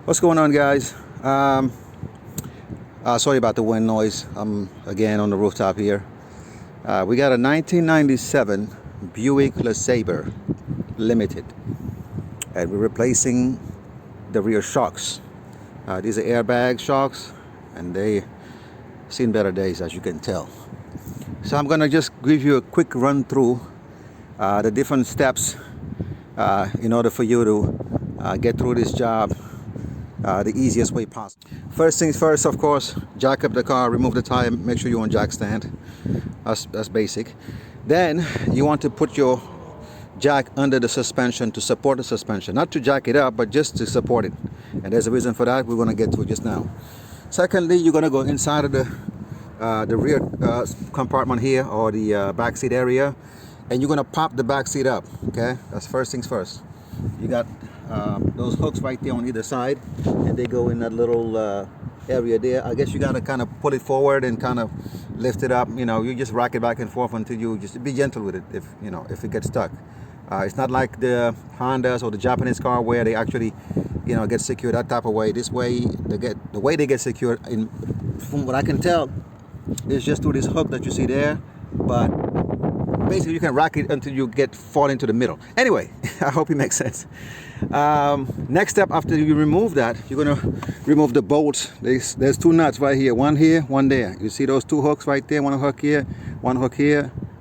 What's going on, guys? Sorry about the wind noise. I'm again on the rooftop here. We got a 1997 Buick LeSabre Limited, and we're replacing the rear shocks. These are airbag shocks, and they seen better days, as you can tell. So I'm gonna just give you a quick run through the different steps in order for you to get through this job the easiest way possible. First things first, of course, jack up the car, remove the tire, make sure you're on jack stand. That's basic. Then you want to put your jack under the suspension to support the suspension, not to jack it up, but just to support it. And there's a reason for that. We're going to get to it just now. Secondly, you're going to go inside of the rear compartment here, or the back seat area, and you're going to pop the back seat up. Okay, that's first things first. You got those hooks right there on either side, and they go in that little area there. I guess you got to kind of pull it forward and kind of lift it up. You know, you just rock it back and forth until you just be gentle with it. If it gets stuck, it's not like the Hondas or the Japanese car where they actually, get secured that type of way. This way, the way they get secured, from what I can tell, is just through this hook that you see there. But basically, you can rock it until you fall into the middle. Anyway, I hope it makes sense. Next step, after you remove that, you're gonna remove the bolts. There's two nuts right here, one there. You see those two hooks right there? One hook here,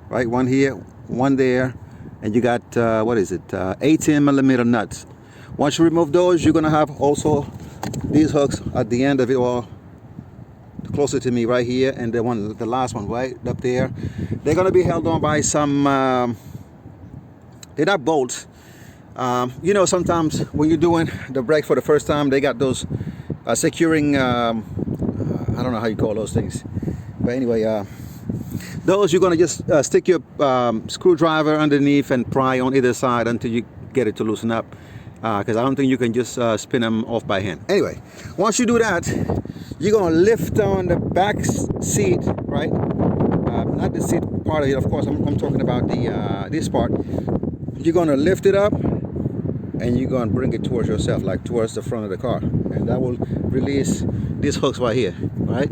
right? One here, one there, and you got 18 millimeter nuts. Once you remove those, you're gonna have also these hooks at the end of it, or closer to me right here, and the last one right up there. They're gonna be held on by some they're not bolts. Sometimes when you're doing the brake for the first time, they got those securing I don't know how you call those things, but anyway, those you're gonna just stick your screwdriver underneath and pry on either side until you get it to loosen up, because I don't think you can just spin them off by hand. Anyway, once you do that, you're gonna lift on the back seat, right? Not the seat part of it, of course. I'm talking about the this part. You're gonna lift it up, and you're gonna bring it towards yourself, like towards the front of the car, and that will release these hooks right here, right?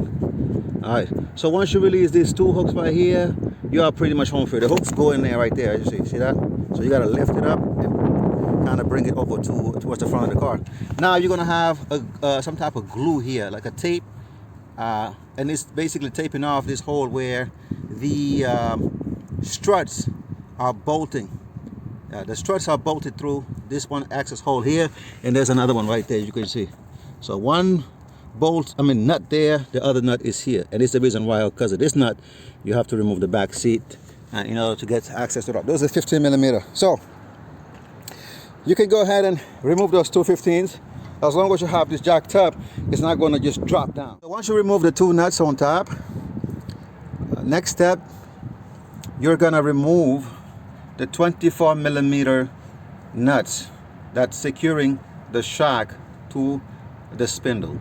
All right. So once you release these two hooks right here, you are pretty much home free. The hooks go in there right there. You see that? So you gotta lift it up and kind of bring it over towards the front of the car. Now you're gonna have some type of glue here, like a tape, and it's basically taping off this hole where the struts are bolting. The struts are bolted through this one access hole here, and there's another one right there, you can see. So one nut there, the other nut is here, and it's the reason why, because of this nut, you have to remove the back seat in order to get access to that. Those are 15 millimeter. So you can go ahead and remove those two 15s. As long as you have this jacked up, it's not going to just drop down. So once you remove the two nuts on top, next step, you're going to remove the 24 millimeter nuts that's securing the shock to the spindle.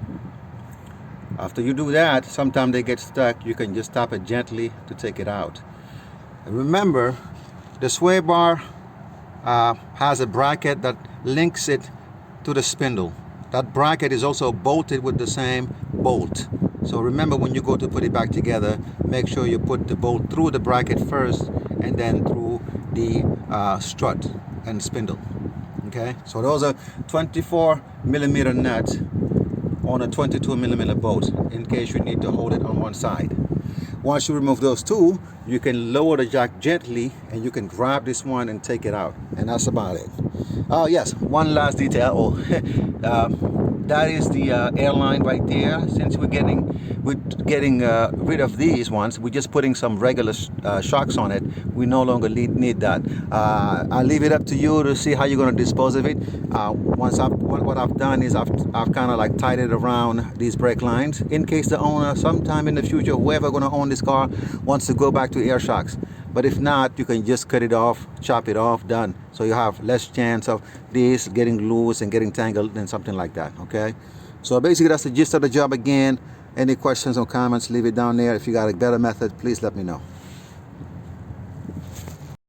After you do that, sometimes they get stuck. You can just tap it gently to take it out. And remember, the sway bar has a bracket that links it to the spindle. That bracket is also bolted with the same bolt. So remember, when you go to put it back together, make sure you put the bolt through the bracket first, and then through the strut and spindle. Okay, so those are 24 millimeter nuts on a 22 millimeter bolt, in case you need to hold it on one side. Once you remove those two, you can lower the jack gently, and you can grab this one and take it out, and that's about it. Oh yes, one last detail. That is the airline right there. Since we're getting rid of these ones, we're just putting some regular shocks on it. We no longer need that. I'll leave it up to you to see how you're going to dispose of it. What I've done is I've kind of like tied it around these brake lines, in case the owner, sometime in the future, whoever going to own this car, wants to go back to air shocks. But if not, you can just cut it off, chop it off, done. So you have less chance of this getting loose and getting tangled and something like that, okay? So basically, that's the gist of the job again. Any questions or comments, leave it down there. If you got a better method, please let me know.